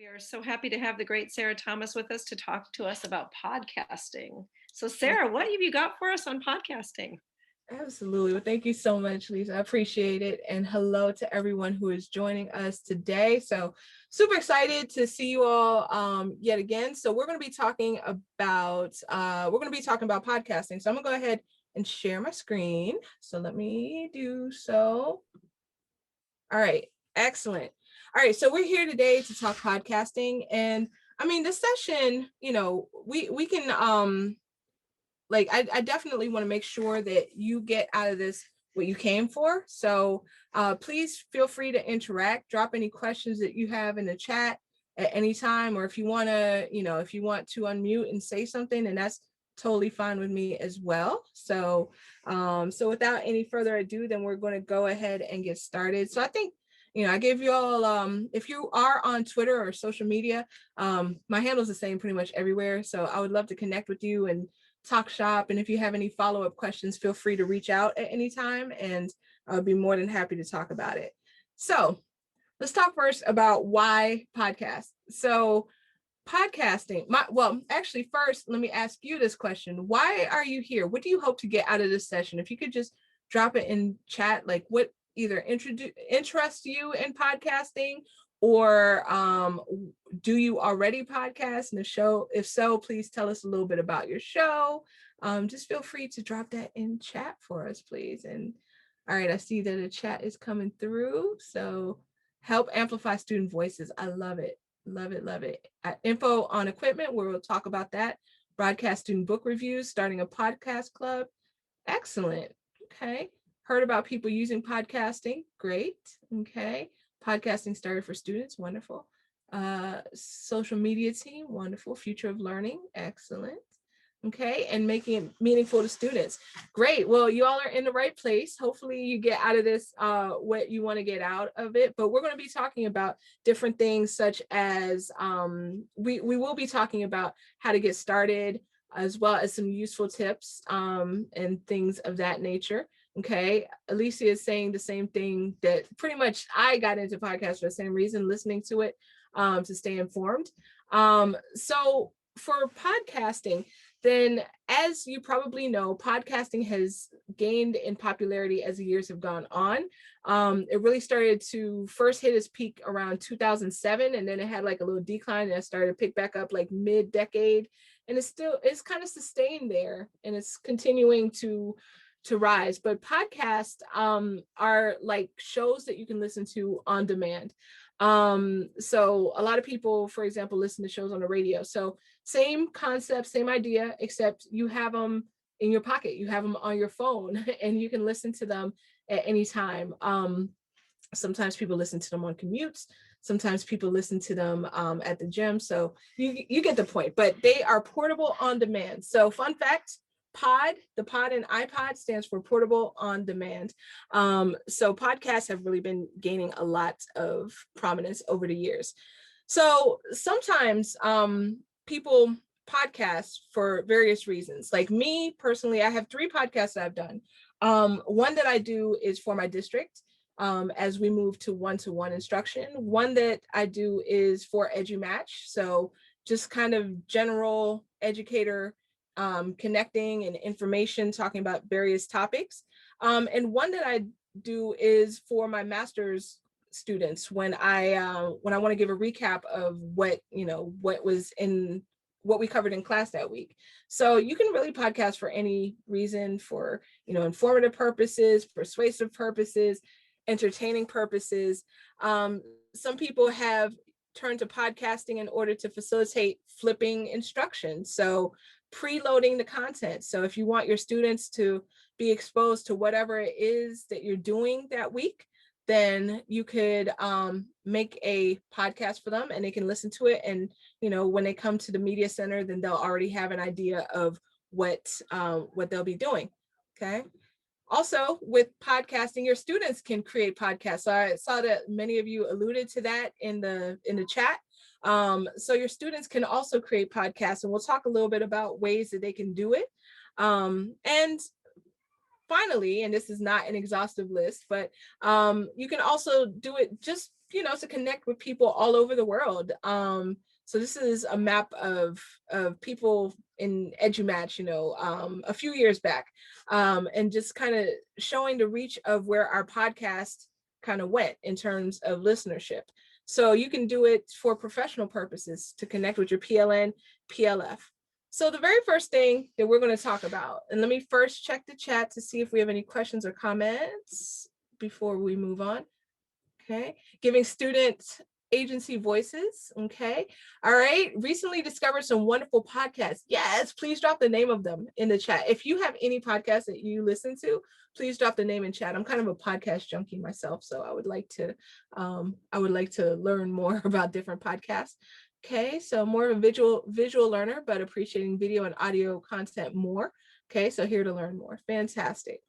We are so happy to have the great Sarah Thomas with us to talk to us about podcasting. So, Sarah, what have you got for us on podcasting? Absolutely. Well, thank you so much, Lisa. I appreciate it. And hello to everyone who is joining us today. So super excited to see you all yet again. So we're going to be talking about podcasting. So I'm gonna go ahead and share my screen. So let me do so. All right, excellent. All right, so we're here today to talk podcasting. And I mean, this session, we can I definitely want to make sure that you get out of this what you came for. So please feel free to interact, drop any questions that you have in the chat at any time, or if you want to, if you want to unmute and say something, and that's totally fine with me as well. So without any further ado, then we're going to go ahead and get started. So I think, I gave you all, if you are on Twitter or social media, my handle's the same pretty much everywhere. So I would love to connect with you and talk shop. And if you have any follow-up questions, feel free to reach out at any time, and I'll be more than happy to talk about it. So let's talk first about why podcast. So podcasting, actually first, let me ask you this question. Why are you here? What do you hope to get out of this session? If you could just drop it in chat, like what either interests you in podcasting, or do you already podcast? And if so, please tell us a little bit about your show. Just feel free to drop that in chat for us, please. And all right, I see that the chat is coming through. So help amplify student voices. I love it. Love it, love it. Info on equipment, where we'll talk about that. Broadcast student book reviews, starting a podcast club. Excellent. Okay. Heard about people using podcasting. Great. Okay. Podcasting started for students. Wonderful. Social media team. Wonderful. Future of learning. Excellent. Okay. And making it meaningful to students. Great. Well, you all are in the right place. Hopefully you get out of this what you want to get out of it. But we're going to be talking about different things, such as we will be talking about how to get started, as well as some useful tips and things of that nature. Okay, Alicia is saying the same thing, that pretty much I got into podcasts for the same reason, listening to it to stay informed. So for podcasting, then as you probably know, podcasting has gained in popularity as the years have gone on. It really started to first hit its peak around 2007, and then it had like a little decline, and it started to pick back up like mid-decade, and it's kind of sustained there, and it's continuing to rise. But podcasts are like shows that you can listen to on demand. So a lot of people, for example, listen to shows on the radio. So same concept, same idea, except you have them in your pocket, you have them on your phone, and you can listen to them at any time. Sometimes people listen to them on commutes. Sometimes people listen to them at the gym. So you get the point, but they are portable on demand. So fun fact, the pod in iPod stands for portable on demand. So podcasts have really been gaining a lot of prominence over the years. So sometimes people podcast for various reasons. Like me personally, I have 3 podcasts that I've done. One that I do is for my district, as we move to one-to-one instruction. One that I do is for EduMatch, so just kind of general educator connecting and information, talking about various topics. And one that I do is for my master's students, when I want to give a recap of what we covered in class that week. So you can really podcast for any reason, for informative purposes, persuasive purposes, entertaining purposes. Some people have turned to podcasting in order to facilitate flipping instruction, so preloading the content. So if you want your students to be exposed to whatever it is that you're doing that week, then you could make a podcast for them, and they can listen to it. And when they come to the media center, then they'll already have an idea of what they'll be doing. Okay. Also, with podcasting, your students can create podcasts. So I saw that many of you alluded to that in the chat. So your students can also create podcasts, and we'll talk a little bit about ways that they can do it. And finally, and this is not an exhaustive list, but you can also do it just to connect with people all over the world. So this is a map of people in EduMatch, a few years back, and just kind of showing the reach of where our podcast kind of went in terms of listenership. So you can do it for professional purposes to connect with your PLN, PLF. So the very first thing that we're going to talk about, and let me first check the chat to see if we have any questions or comments before we move on. Okay, giving student agency voices. Okay, all right. Recently discovered some wonderful podcasts. Yes, please drop the name of them in the chat. If you have any podcasts that you listen to, please drop the name in chat. I'm kind of a podcast junkie myself, so I would like to learn more about different podcasts. Okay, so more of a visual learner, but appreciating video and audio content more. Okay, so here to learn more. Fantastic.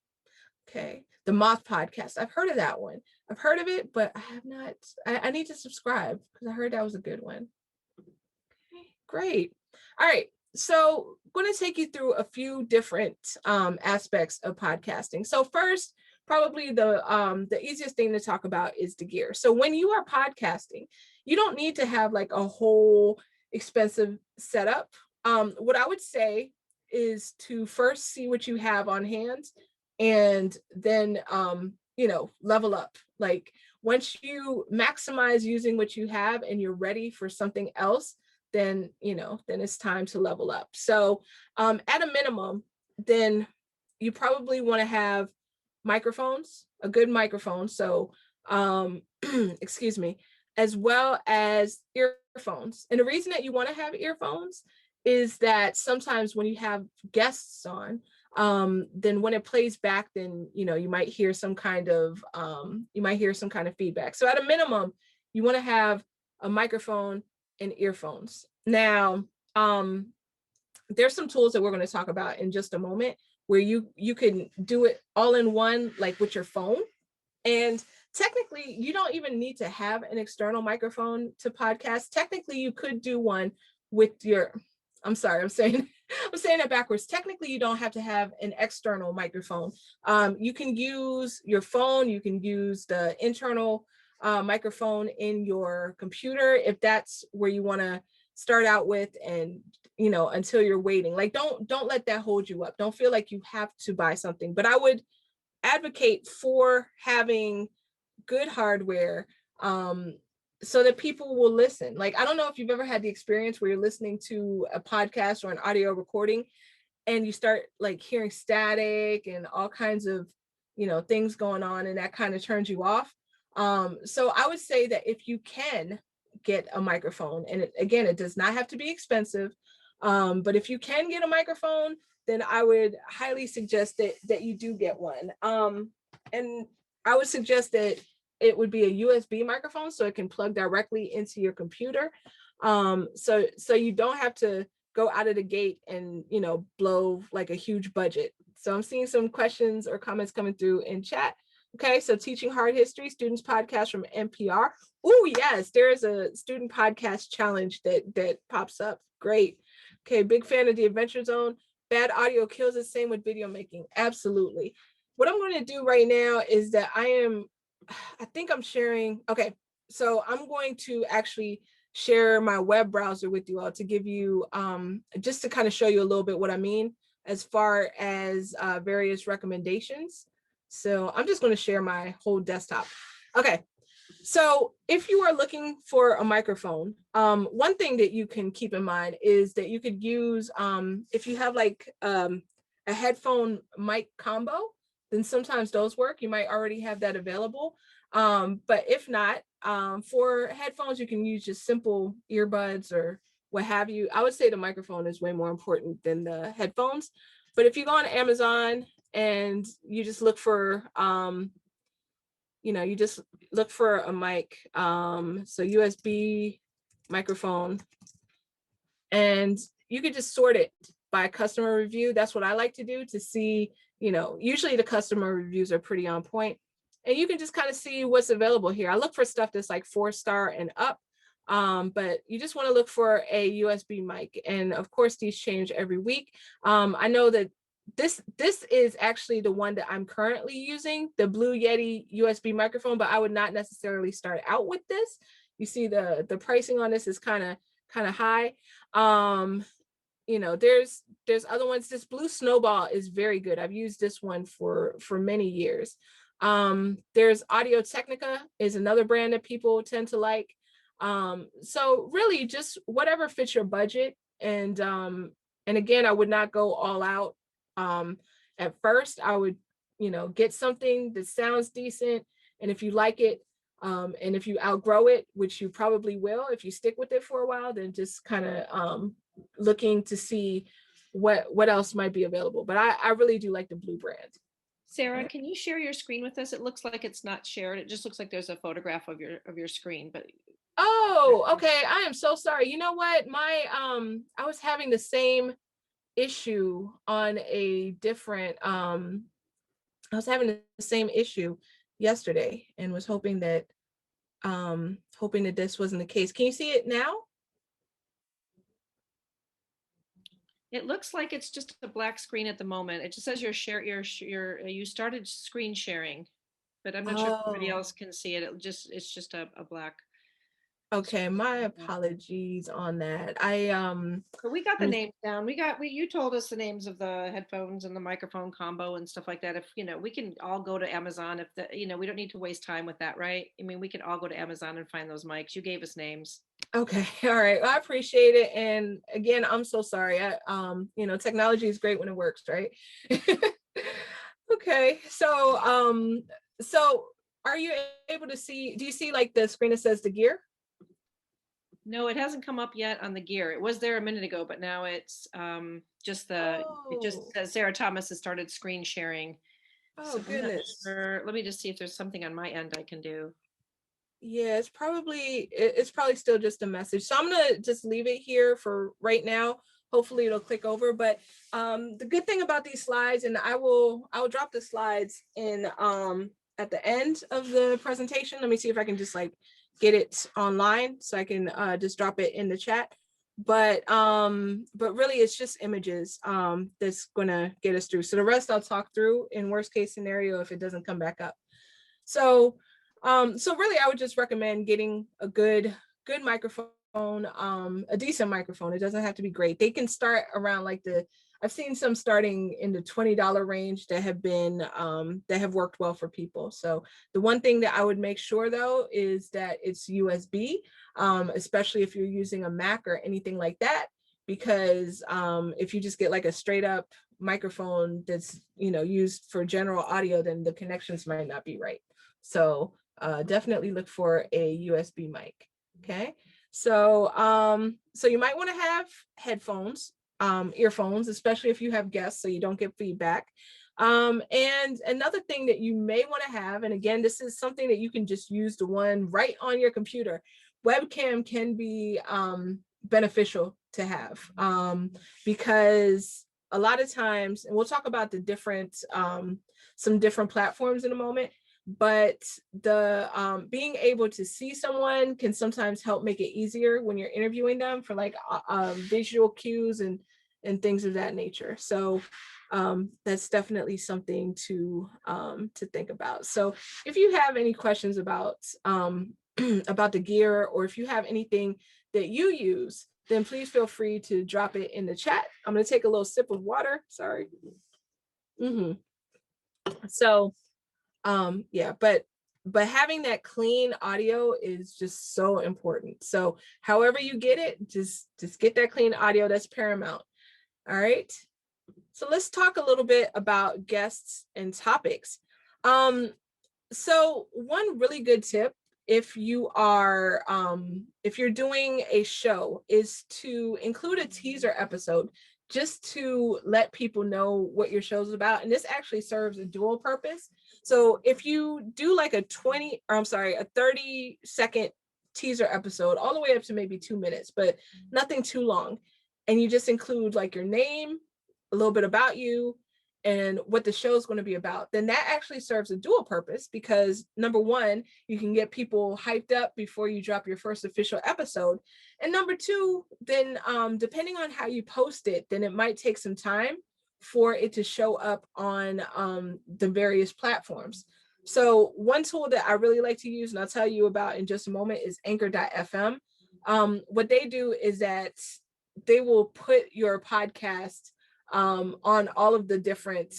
Okay, the Moth Podcast. I've heard of that one. I've heard of it, but I have not. I need to subscribe because I heard that was a good one. Okay, great. All right, so I'm going to take you through a few different aspects of podcasting. So first, probably the easiest thing to talk about is the gear. So when you are podcasting, you don't need to have like a whole expensive setup. What I would say is to first see what you have on hand and then level up. Like once you maximize using what you have and you're ready for something else, then it's time to level up. So at a minimum, then you probably want to have microphones, a good microphone. So excuse me, as well as earphones. And the reason that you want to have earphones is that sometimes when you have guests on, then when it plays back, then you might hear some kind of feedback. So at a minimum, you want to have a microphone and earphones. Now, there's some tools that we're going to talk about in just a moment where you can do it all in one, like with your phone. And technically, you don't even need to have an external microphone to podcast. Technically, you could do one with your, I'm sorry, I'm saying it backwards. Technically, you don't have to have an external microphone. You can use your phone, you can use the internal microphone in your computer if that's where you want to start out with, and until you're waiting. Like don't let that hold you up. Don't feel like you have to buy something. But I would advocate for having good hardware so that people will listen. Like, I don't know if you've ever had the experience where you're listening to a podcast or an audio recording and you start like hearing static and all kinds of, things going on, and that kind of turns you off. So I would say that if you can get a microphone, and it does not have to be expensive, but if you can get a microphone, then I would highly suggest that you do get one. And I would suggest that it would be a USB microphone so it can plug directly into your computer. So you don't have to go out of the gate and, blow like a huge budget. So I'm seeing some questions or comments coming through in chat. Okay, so teaching hard history, students podcast from NPR. Oh, yes, there is a student podcast challenge that pops up. Great. Okay, big fan of the Adventure Zone. Bad audio kills it. Same with video making. Absolutely. What I'm going to do right now is that I think I'm sharing. Okay, so I'm going to actually share my web browser with you all to give you, just to kind of show you a little bit what I mean as far as various recommendations. So I'm just going to share my whole desktop. Okay, so if you are looking for a microphone, one thing that you can keep in mind is that you could use, if you have like a headphone mic combo, then sometimes those work. You might already have that available. But if not, for headphones, you can use just simple earbuds or what have you. I would say the microphone is way more important than the headphones. But if you go on Amazon and you just look for, you just look for a mic, so USB microphone, and you could just sort it by customer review. That's what I like to do to see, usually the customer reviews are pretty on point, and you can just kind of see what's available here. I look for stuff that's like 4-star and up, but you just want to look for a USB mic. And of course, these change every week. I know that this is actually the one that I'm currently using, the Blue Yeti USB microphone, but I would not necessarily start out with this. You see the pricing on this is kind of high. You know, there's other ones. This Blue Snowball is very good. I've used this one for many years. There's Audio Technica is another brand that people tend to like. So really just whatever fits your budget. And again, I would not go all out. At first I would, you know, get something that sounds decent. And if you like it, and if you outgrow it, which you probably will, if you stick with it for a while, then just kind of looking to see what else might be available. But I really do like the Blue brand. Sarah, can you share your screen with us? It looks like it's not shared. It just looks like there's a photograph of your screen, but Oh, okay. I am so sorry. You know what? I was having the same issue on a different I was having the same issue yesterday and was hoping that this wasn't the case. Can you see it now? it looks like it's just a black screen at the moment. It just says you started screen sharing, but I'm not sure if anybody Oh, else can see it. It's just a black. okay. My apologies on that. But we got the Let me, names down. You told us the names of the headphones and the microphone combo and stuff like that. If we can all go to Amazon. If we don't need to waste time with that, right? I mean, we can all go to Amazon and find those mics. You gave us names. okay. All right. Well, I appreciate it. And again, I'm so sorry. Technology is great when it works, right? Okay. So are you able to see, do you see like the screen that says the gear? No, it hasn't come up yet on the gear. It was there a minute ago, but now it's it just Oh, says Sarah Thomas has started screen sharing. oh So I'm not goodness. sure. Let me just see if there's something on my end I can do. Yeah, it's probably still just a message. So I'm gonna just leave it here for right now. Hopefully it'll click over. But the good thing about these slides, and I will drop the slides in at the end of the presentation. Let me see if I can just like get it online so I can just drop it in the chat. But really it's just images that's gonna get us through. So the rest I'll talk through in worst case scenario if it doesn't come back up. So so really I would just recommend getting a good microphone, a decent microphone. It doesn't have to be great. They can start around like I've seen some starting in the $20 range that have worked well for people. So the one thing that I would make sure though is that it's USB, especially if you're using a Mac or anything like that, because if you just get like a straight up microphone that's used for general audio, then the connections might not be right. So definitely look for a USB mic. Okay. So you might want to have headphones, earphones, especially if you have guests, so you don't get feedback. And another thing that you may want to have, and again, this is something that you can just use the one right on your computer. Webcam can be beneficial to have because a lot of times, and we'll talk about the different some different platforms in a moment, but the being able to see someone can sometimes help make it easier when you're interviewing them for like visual cues and things of that nature. So that's definitely something to think about. So if you have any questions about about the gear, or if you have anything that you use, then please feel free to drop it in the chat. I'm going to take a little sip of water. Sorry. So yeah, but having that clean audio is just so important. So however you get it, just get that clean audio. That's paramount. All right. So let's talk a little bit about guests and topics. So one really good tip, if you are if you're doing a show, is to include a teaser episode just to let people know what your show's about. And this actually serves a dual purpose. So if you do like a 30-second teaser episode, all the way up to maybe 2 minutes, but nothing too long, and you just include like your name, a little bit about you, and what the show is going to be about, then that actually serves a dual purpose, because number one, you can get people hyped up before you drop your first official episode. And number two, then depending on how you post it, then it might take some time for it to show up on the various platforms. So one tool that I really like to use, and I'll tell you about in just a moment, is anchor.fm. What they do is that they will put your podcast on all of the different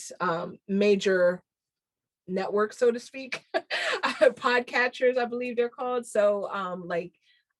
major networks, so to speak, podcatchers, I believe they're called. So like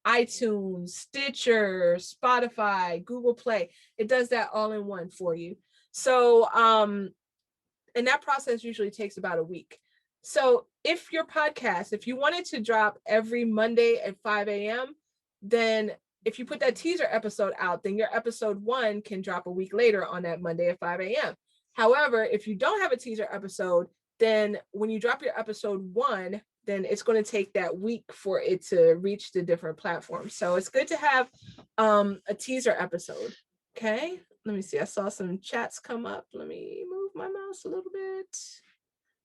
iTunes, Stitcher, Spotify, Google Play, it does that all in one for you. So and that process usually takes about a week. So if your podcast, if you wanted to drop every Monday at 5 a.m., then if you put that teaser episode out, then your episode 1 can drop a week later on that Monday at 5 a.m. However, if you don't have a teaser episode, then when you drop your episode 1, then it's going to take that week for it to reach the different platforms. So it's good to have a teaser episode. Okay, let me see. I saw some chats come up. Let me move my mouse a little bit.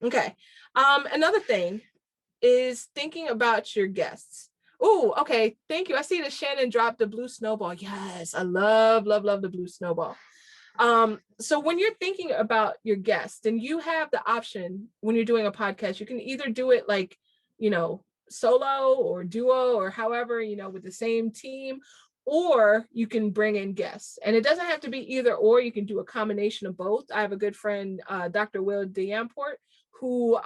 Okay. Another thing is thinking about your guests. Oh, okay. Thank you. I see that Shannon dropped the blue snowball. Yes, I love the blue snowball. So when you're thinking about your guests, then you have the option when you're doing a podcast, you can either do it like, solo or duo or however, with the same team, or you can bring in guests. And it doesn't have to be either or, you can do a combination of both. I have a good friend, Dr. Will Diamport, who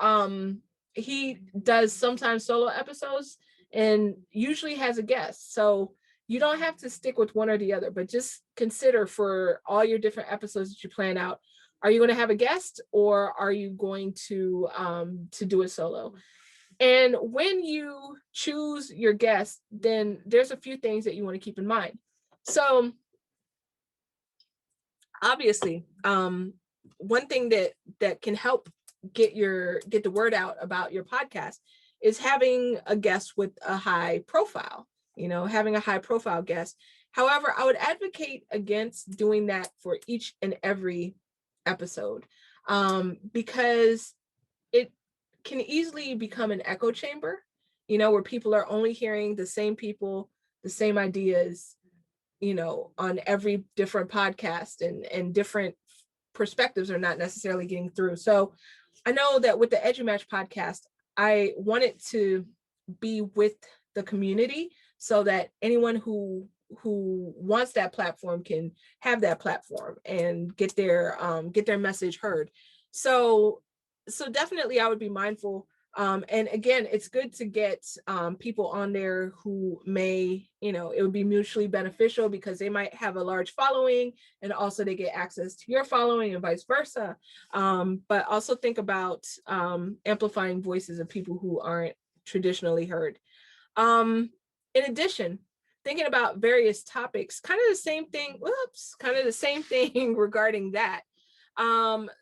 he does sometimes solo episodes and usually has a guest. So you don't have to stick with one or the other, but just consider for all your different episodes that you plan out, are you going to have a guest or are you going to do it solo? And when you choose your guest, then there's a few things that you want to keep in mind. So obviously, one thing that can help get the word out about your podcast is having a guest with a high profile, having a high profile guest. However, I would advocate against doing that for each and every episode, because it can easily become an echo chamber, where people are only hearing the same people, the same ideas, on every different podcast, and different perspectives are not necessarily getting through. So I know that with the EduMatch podcast, I wanted to be with the community so that anyone who wants that platform can have that platform and get their message heard. So definitely I would be mindful. And again, it's good to get people on there who may, it would be mutually beneficial because they might have a large following and also they get access to your following and vice versa. But also think about amplifying voices of people who aren't traditionally heard. In addition, thinking about various topics, kind of the same thing regarding that.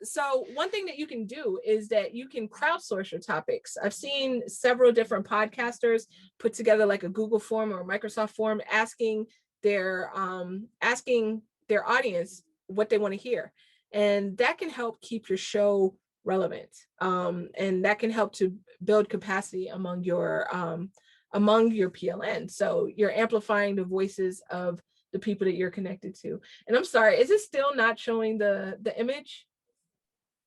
So one thing that you can do is that you can crowdsource your topics. I've seen several different podcasters put together like a Google form or a Microsoft form asking their audience what they want to hear. And that can help keep your show relevant. And that can help to build capacity among your PLN. So you're amplifying the voices of the people that you're connected to. And I'm sorry, is it still not showing the image?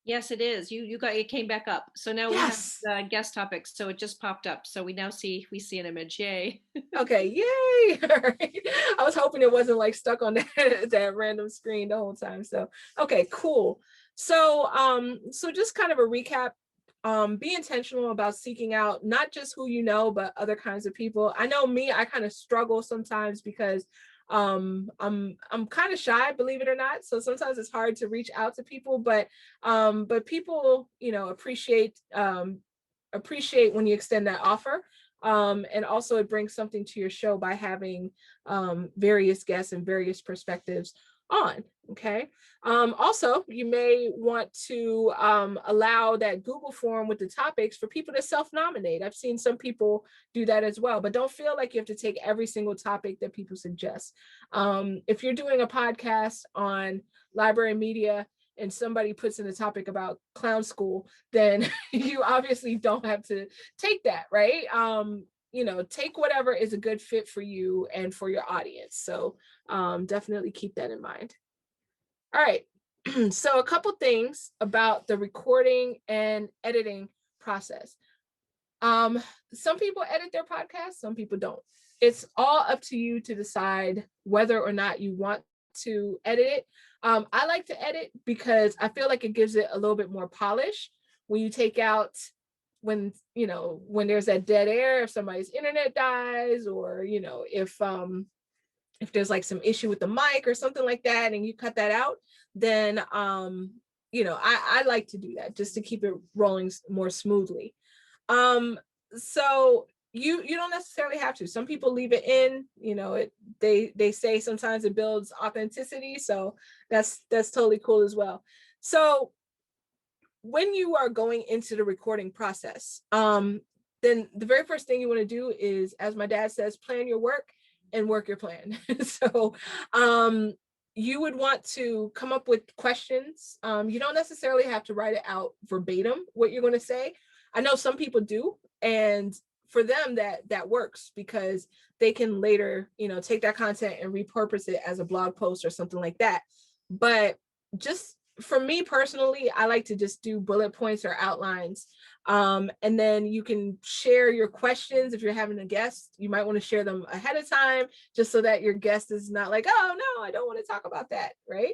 Yes, it is. It came back up. So now Yes. we have the guest topics. So it just popped up. So we see an image. Yay. Okay, yay. All right. I was hoping it wasn't like stuck on that random screen the whole time. So okay, cool. So just kind of a recap. Be intentional about seeking out not just who you know, but other kinds of people. I know me, I kind of struggle sometimes because I'm kind of shy, believe it or not. So sometimes it's hard to reach out to people, but people, appreciate when you extend that offer. And also it brings something to your show by having various guests and various perspectives on. Okay. Also, you may want to allow that Google form with the topics for people to self-nominate. I've seen some people do that as well, but don't feel like you have to take every single topic that people suggest. If you're doing a podcast on library media and somebody puts in a topic about clown school, then you obviously don't have to take that, right? Take whatever is a good fit for you and for your audience. So definitely keep that in mind. All right. So a couple things about the recording and editing process. Some people edit their podcast, some people don't. It's all up to you to decide whether or not you want to edit it. I like to edit because I feel like it gives it a little bit more polish. When you take out, when when there's that dead air, if somebody's internet dies, or if there's like some issue with the mic or something like that, and you cut that out, then I like to do that just to keep it rolling more smoothly. So you don't necessarily have to. Some people leave it in, they say sometimes it builds authenticity, so that's totally cool as well. So when you are going into the recording process, then the very first thing you want to do is, as my dad says, plan your work and work your plan. So you would want to come up with questions. You don't necessarily have to write it out verbatim what you're going to say. I know some people do, and for them that works, because they can later take that content and repurpose it as a blog post or something like that. But just for me personally, I like to just do bullet points or outlines. And then you can share your questions. If you're having a guest, you might want to share them ahead of time, just so that your guest is not like, oh no, I don't want to talk about that, right?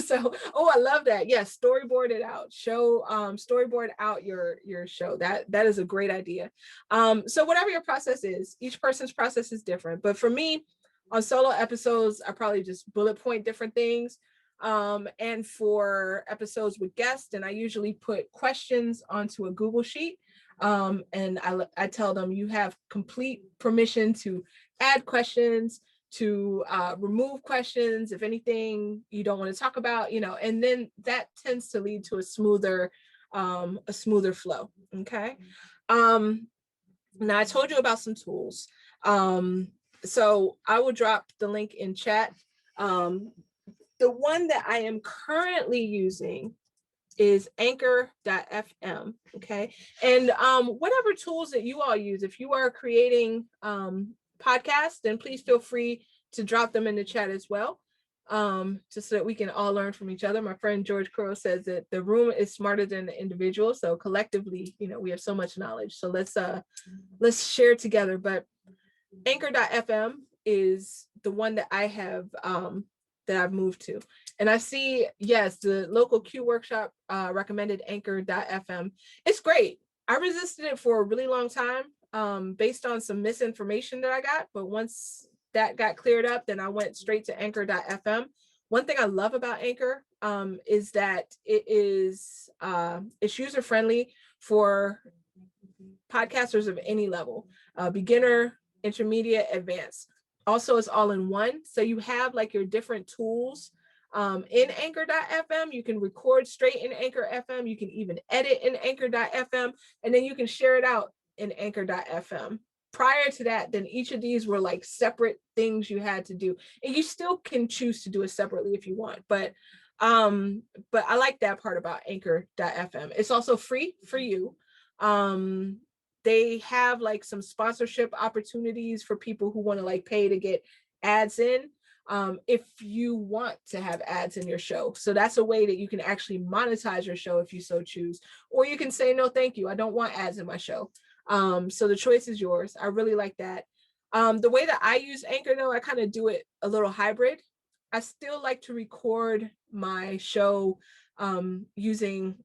So, oh, I love that. Yes, storyboard it out. Storyboard out your show. That is a great idea. So whatever your process is, each person's process is different. But for me, on solo episodes, I probably just bullet point different things. And for episodes with guests, and I usually put questions onto a Google Sheet. And I tell them, you have complete permission to add questions, to remove questions, if anything you don't want to talk about, and then that tends to lead to a smoother flow. Okay. Now I told you about some tools. So I will drop the link in chat. The one that I am currently using is anchor.fm. Okay. And whatever tools that you all use, if you are creating podcasts, then please feel free to drop them in the chat as well. Just so that we can all learn from each other. My friend George Crow says that the room is smarter than the individual. So collectively, we have so much knowledge. So let's share together. But anchor.fm is the one that I have that I've moved to. And I see, yes, the local Q workshop recommended anchor.fm. It's great. I resisted it for a really long time based on some misinformation that I got. But once that got cleared up, then I went straight to anchor.fm. One thing I love about Anchor is that it's user friendly for podcasters of any level, beginner, intermediate, advanced. Also, it's all in one. So you have like your different tools in anchor.fm. You can record straight in Anchor FM. You can even edit in anchor.fm, and then you can share it out in anchor.fm. Prior to that, then each of these were like separate things you had to do. And you still can choose to do it separately if you want. But I like that part about anchor.fm. It's also free for you. They have like some sponsorship opportunities for people who want to like pay to get ads in, if you want to have ads in your show. So that's a way that you can actually monetize your show if you so choose, or you can say, no, thank you, I don't want ads in my show. So the choice is yours. I really like that. The way that I use Anchor, though, I kind of do it a little hybrid. I still like to record my show using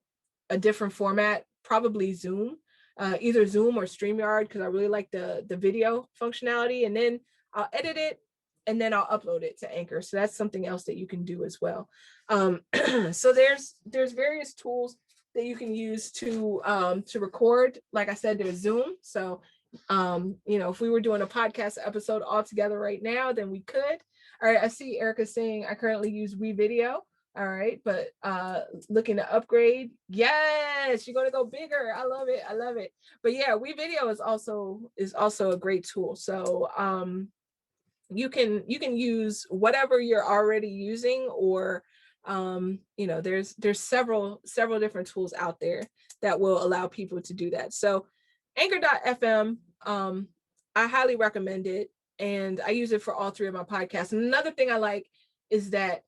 a different format, probably Zoom. Either Zoom or StreamYard, because I really like the video functionality, and then I'll edit it and then I'll upload it to Anchor. So that's something else that you can do as well. So there's various tools that you can use to record. Like I said, there's Zoom. So if we were doing a podcast episode all together right now, then we could. All right, I see Erica saying I currently use WeVideo. All right, but looking to upgrade. Yes, you're gonna go bigger. I love it. But yeah, WeVideo is also a great tool. So you can use whatever you're already using, or there's several different tools out there that will allow people to do that. So anchor.fm, I highly recommend it, and I use it for all three of my podcasts. And another thing I like is that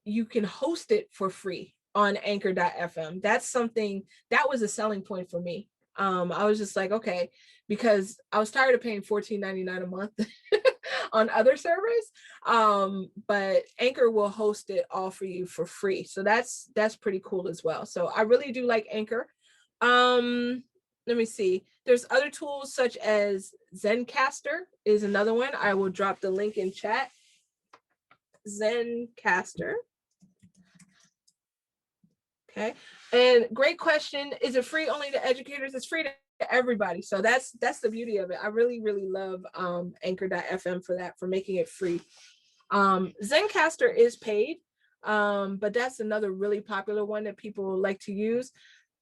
you can host it for free on anchor.fm. That's something that was a selling point for me. I was just like, okay, because I was tired of paying $14.99 a month on other servers. But Anchor will host it all for you for free. So that's pretty cool as well. So I really do like Anchor. Let me see. There's other tools such as Zencaster is another one. I will drop the link in chat. Zencaster. Okay. And great question. Is it free only to educators? It's free to everybody. So that's the beauty of it. I really, really love anchor.fm for that, for making it free. Zencaster is paid, but that's another really popular one that people like to use.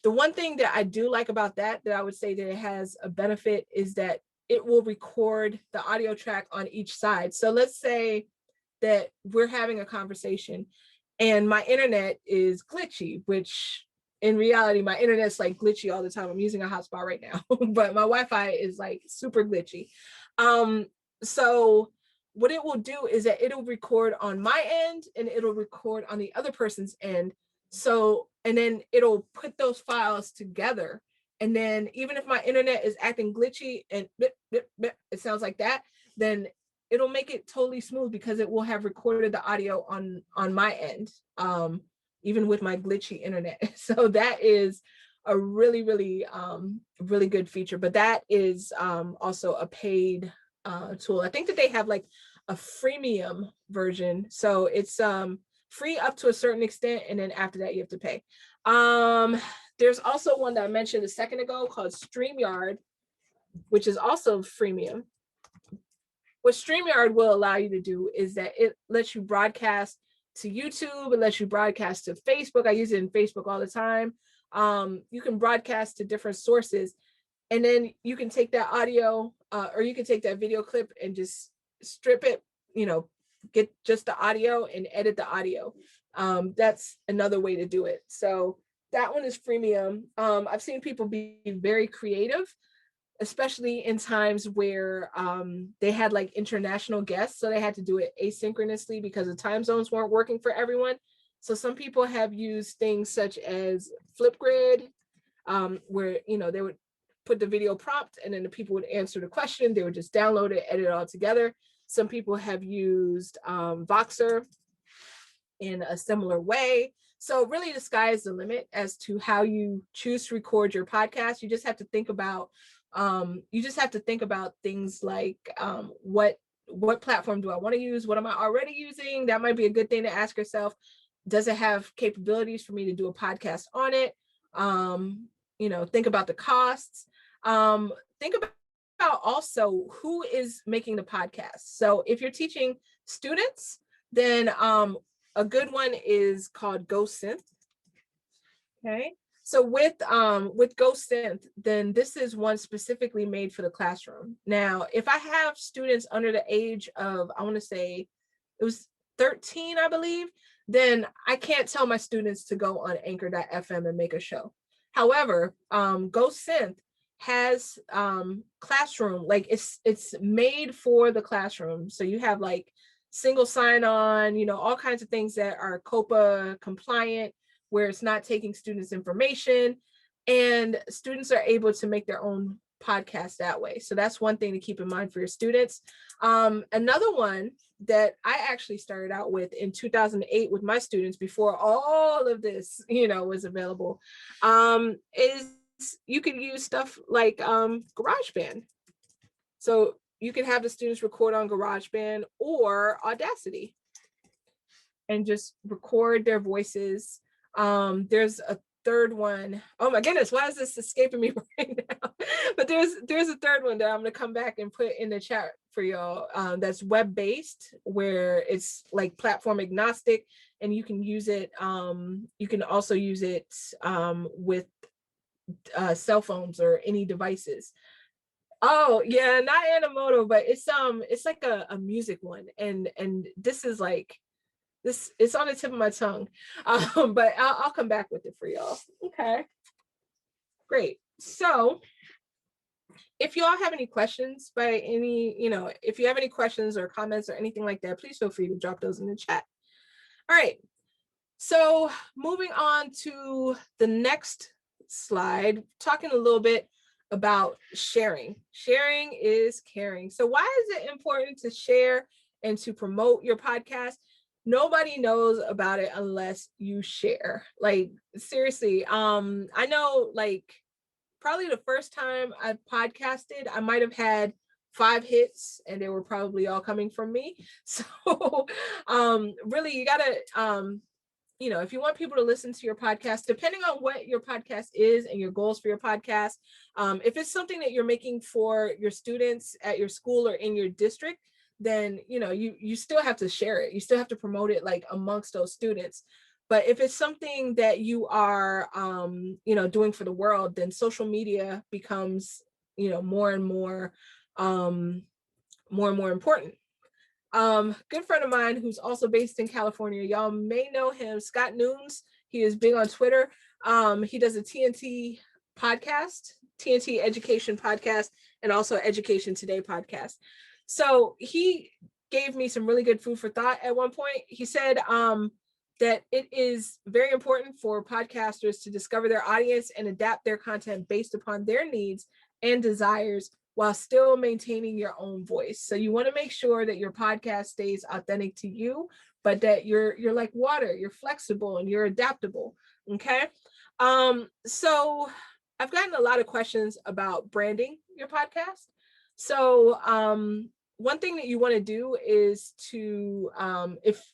The one thing that I do like about that I would say that it has a benefit is that it will record the audio track on each side. So let's say that we're having a conversation and my internet is glitchy, which in reality, my internet's like glitchy all the time. I'm using a hotspot right now, but my Wi-Fi is like super glitchy. So what it will do is that it'll record on my end and it'll record on the other person's end. So, and then it'll put those files together. And then even if my internet is acting glitchy and it sounds like that, then it'll make it totally smooth because it will have recorded the audio on my end, even with my glitchy internet. So that is a really, really, really good feature. But that is also a paid tool. I think that they have like a freemium version. So it's free up to a certain extent. And then after that, you have to pay. There's also one that I mentioned a second ago called StreamYard, which is also freemium. What StreamYard will allow you to do is that it lets you broadcast to YouTube, it lets you broadcast to Facebook. I use it in Facebook all the time. You can broadcast to different sources, and then you can take that audio or you can take that video clip and just strip it, get just the audio and edit the audio. That's another way to do it. So that one is freemium. I've seen people be very creative, especially in times where they had like international guests. So they had to do it asynchronously because the time zones weren't working for everyone. So some people have used things such as Flipgrid, where, they would put the video prompt and then the people would answer the question. They would just download it, edit it all together. Some people have used Voxer in a similar way. So really the sky is the limit as to how you choose to record your podcast. You just have to think about things like what platform do I want to use? What am I already using? That might be a good thing to ask yourself. Does it have capabilities for me to do a podcast on it? Think about the costs. Think about also who is making the podcast. So if you're teaching students, then a good one is called GoSynth. Okay. So with GoSynth, then this is one specifically made for the classroom. Now, if I have students under the age of, I want to say it was 13, I believe, then I can't tell my students to go on anchor.fm and make a show. However, GoSynth has classroom, like it's made for the classroom. So you have like single sign-on, all kinds of things that are COPA compliant, where it's not taking students' information, and students are able to make their own podcast that way. So that's one thing to keep in mind for your students. Another one that I actually started out with in 2008 with my students before all of this, was available, is you can use stuff like GarageBand. So you can have the students record on GarageBand or Audacity and just record their voices. There's a third one. Oh my goodness, why is this escaping me right now? But there's a third one that I'm gonna come back and put in the chat for y'all. That's web-based, where it's like platform agnostic, and you can use it. You can also use it with cell phones or any devices. Oh yeah, not Animoto, but it's like a music one, and this is like this. It's on the tip of my tongue, but I'll come back with it for y'all. Okay, great. So if y'all have any questions by any, if you have any questions or comments or anything like that, please feel free to drop those in the chat. All right. So moving on to the next slide, talking a little bit about sharing. Sharing is caring. So why is it important to share and to promote your podcast? Nobody knows about it unless you share. Like seriously, I know like probably the first time I podcasted, I might have had 5 hits and they were probably all coming from me. So really you gotta if you want people to listen to your podcast, depending on what your podcast is and your goals for your podcast, if it's something that you're making for your students at your school or in your district, then you still have to share it. You still have to promote it like amongst those students. But if it's something that you are doing for the world, then social media becomes more and more important. Good friend of mine who's also based in California. Y'all may know him, Scott Nunes. He is big on Twitter. He does a TNT podcast, TNT Education podcast, and also Education Today podcast. So he gave me some really good food for thought at one point. He said that it is very important for podcasters to discover their audience and adapt their content based upon their needs and desires while still maintaining your own voice. So you want to make sure that your podcast stays authentic to you, but that you're like water, you're flexible and you're adaptable. Okay. So I've gotten a lot of questions about branding your podcast. So one thing that you want to do is to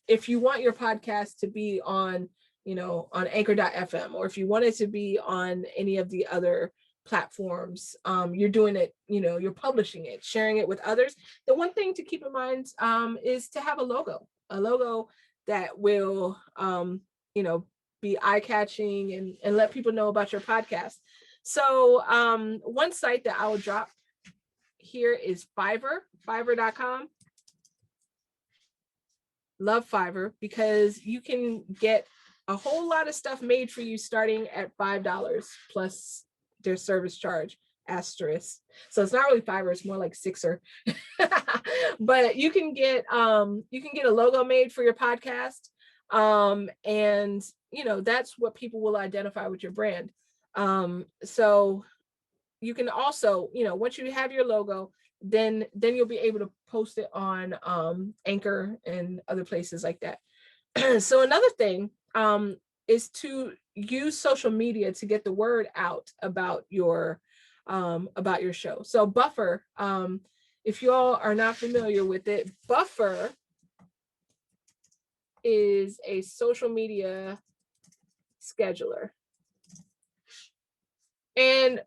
if you want your podcast to be on on anchor.fm, or if you want it to be on any of the other platforms, you're doing it, you're publishing it, sharing it with others. The one thing to keep in mind is to have a logo that will be eye-catching and let people know about your podcast. So one site that I will drop here is fiverr.com. Love Fiverr because you can get a whole lot of stuff made for you starting at $5 plus their service charge asterisk. So it's not really Fiverr, it's more like Sixer. But you can get a logo made for your podcast. And that's what people will identify with your brand. So you can also, once you have your logo, then you'll be able to post it on Anchor and other places like that. So another thing is to use social media to get the word out about your show. So Buffer, if you all are not familiar with it, Buffer is a social media scheduler. And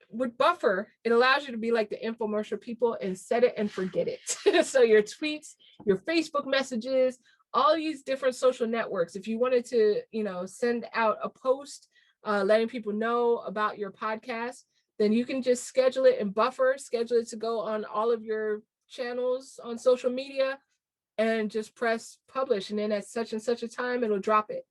with Buffer, it allows you to be like the infomercial people and set it and forget it. So your tweets, your Facebook messages, all these different social networks, if you wanted to, send out a post letting people know about your podcast, then you can just schedule it in Buffer, schedule it to go on all of your channels on social media, and just press publish. And then at such and such a time, it'll drop it.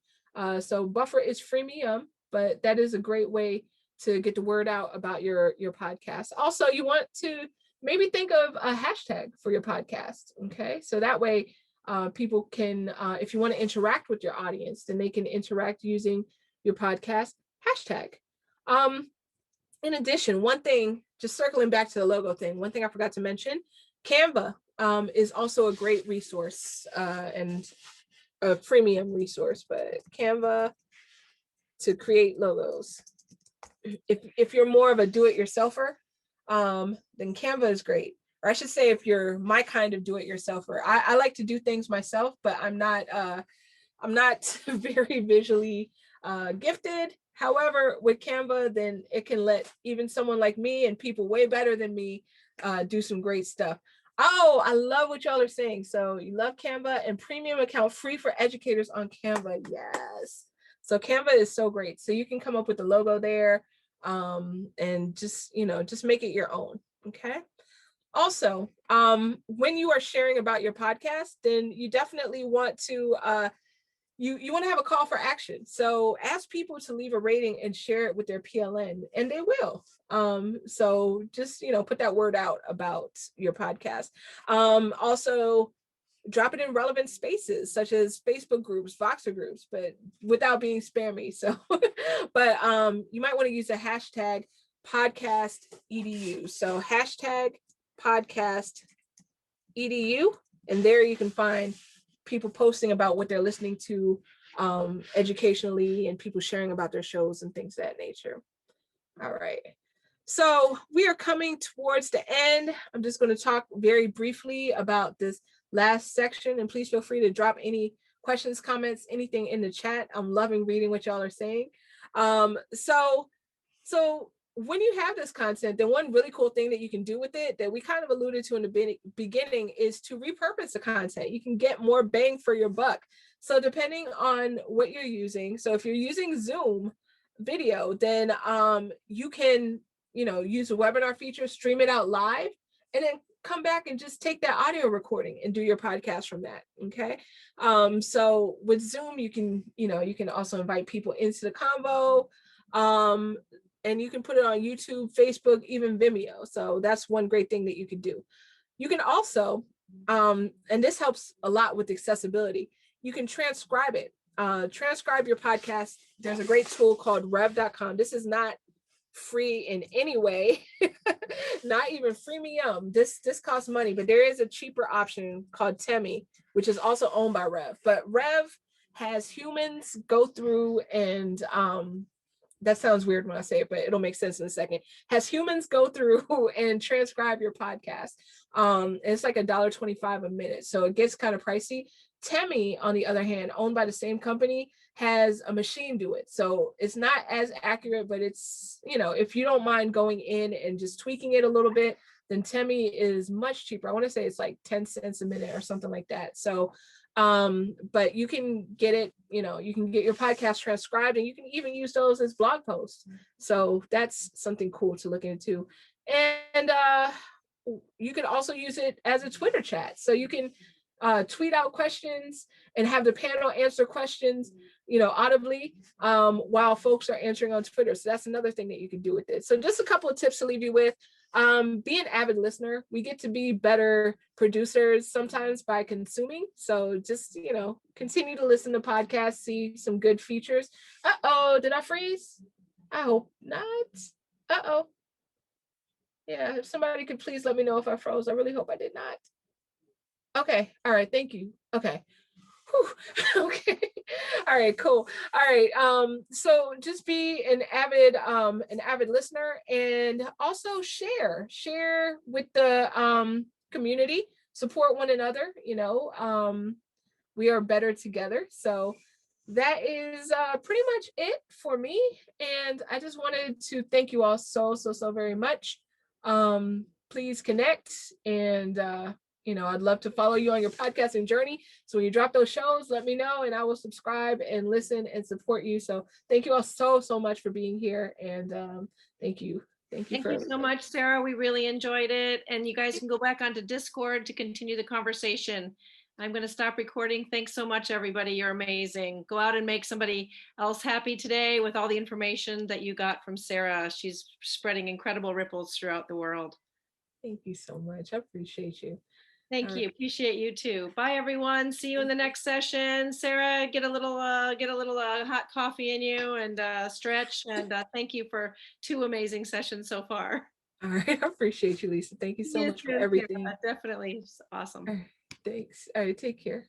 So Buffer is freemium, but that is a great way to get the word out about your podcast. Also, you want to maybe think of a hashtag for your podcast. Okay. So that way people can, if you want to interact with your audience, then they can interact using your podcast hashtag. In addition, one thing, just circling back to the logo thing, one thing I forgot to mention, Canva is also a great resource and a premium resource, but Canva to create logos. If you're more of a do-it-yourselfer, then Canva is great. Or I should say, if you're my kind of do-it-yourselfer, I like to do things myself, but I'm not very visually gifted. However, with Canva, then it can let even someone like me and people way better than me do some great stuff. Oh, I love what y'all are saying. So you love Canva and premium account free for educators on Canva. Yes. So Canva is so great. So you can come up with the logo there and just make it your own. Okay. Also, when you are sharing about your podcast, then you definitely want to you want to have a call for action. So ask people to leave a rating and share it with their PLN, and they will. So just put that word out about your podcast. Also, drop it in relevant spaces such as Facebook groups, Voxer groups, but without being spammy. So, but you might want to use the hashtag podcast edu. So hashtag podcast edu, and there you can find people posting about what they're listening to educationally, and people sharing about their shows and things of that nature. All right. So we are coming towards the end. I'm just going to talk very briefly about this last section, and please feel free to drop any questions, comments, anything in the chat. I'm loving reading what y'all are saying. So when you have this content, then one really cool thing that you can do with it that we kind of alluded to in the beginning is to repurpose the content. You can get more bang for your buck. So depending on what you're using, so if you're using Zoom video, then you can, use the webinar feature, stream it out live, and then come back and just take that audio recording and do your podcast from that. Okay. So with Zoom, you can also invite people into the convo. And you can put it on YouTube, Facebook, even Vimeo. So that's one great thing that you could do. You can also, and this helps a lot with accessibility, you can transcribe it. Transcribe your podcast. There's a great tool called rev.com. This is not free in any way, not even freemium. This costs money, but there is a cheaper option called Temi, which is also owned by Rev. But Rev has humans go through and that sounds weird when I say it, but it'll make sense in a second. Has humans go through and transcribe your podcast. It's like $1.25 a minute, so it gets kind of pricey. Temi, on the other hand, owned by the same company, has a machine do it. So it's not as accurate, but it's, if you don't mind going in and just tweaking it a little bit, then Temi is much cheaper. I want to say it's like 10 cents a minute or something like that. So but you can get it, you can get your podcast transcribed, and you can even use those as blog posts. So that's something cool to look into. And you can also use it as a Twitter chat. So you can tweet out questions and have the panel answer questions, audibly, while folks are answering on Twitter. So that's another thing that you can do with it. So just a couple of tips to leave you with. Be an avid listener. We get to be better producers sometimes by consuming. So just, continue to listen to podcasts, see some good features. Uh-oh, did I freeze? I hope not. Uh-oh. Yeah, if somebody could please let me know if I froze. I really hope I did not. Okay. All right. Thank you. Okay. Whew. Okay. All right, cool. All right. So just be an avid listener, and also share with the community, support one another. We are better together. So that is pretty much it for me. And I just wanted to thank you all so very much. Please connect, and I'd love to follow you on your podcasting journey. So when you drop those shows, let me know, and I will subscribe and listen and support you. So thank you all so much for being here. And thank you. Thank you so much, Sarah. We really enjoyed it. And you guys can go back onto Discord to continue the conversation. I'm going to stop recording. Thanks so much, everybody. You're amazing. Go out and make somebody else happy today with all the information that you got from Sarah. She's spreading incredible ripples throughout the world. Thank you so much. I appreciate you. Thank you. Appreciate you too. Bye, everyone. See you in the next session. Sarah, get a little hot coffee in you, and stretch. And thank you for 2 amazing sessions so far. All right. I appreciate you, Lisa. Thank you so much for everything. Sarah, definitely. Awesome. All right, thanks. All right. Take care.